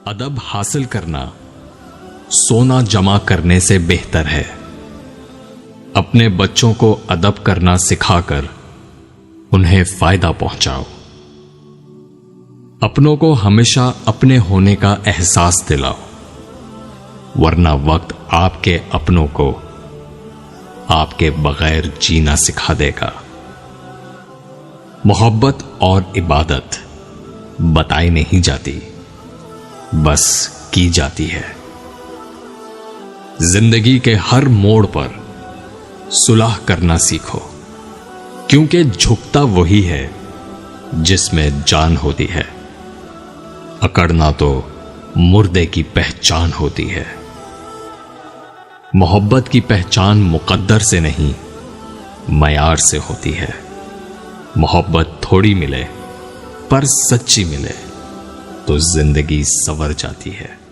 अदब हासिल करना सोना जमा करने से बेहतर है। अपने बच्चों को अदब करना सिखाकर उन्हें फायदा पहुंचाओ। अपनों को हमेशा अपने होने का एहसास दिलाओ, वरना वक्त आपके अपनों को आपके बगैर जीना सिखा देगा। मोहब्बत और इबादत बताई नहीं जाती, बस की जाती है। जिंदगी के हर मोड़ पर सुलह करना सीखो, क्योंकि झुकता वही है जिसमें जान होती है। अकड़ना तो मुर्दे की पहचान होती है। मोहब्बत की पहचान मुकद्दर से नहीं, मयार से होती है। मोहब्बत थोड़ी मिले पर सच्ची मिले तो जिंदगी संवर जाती है।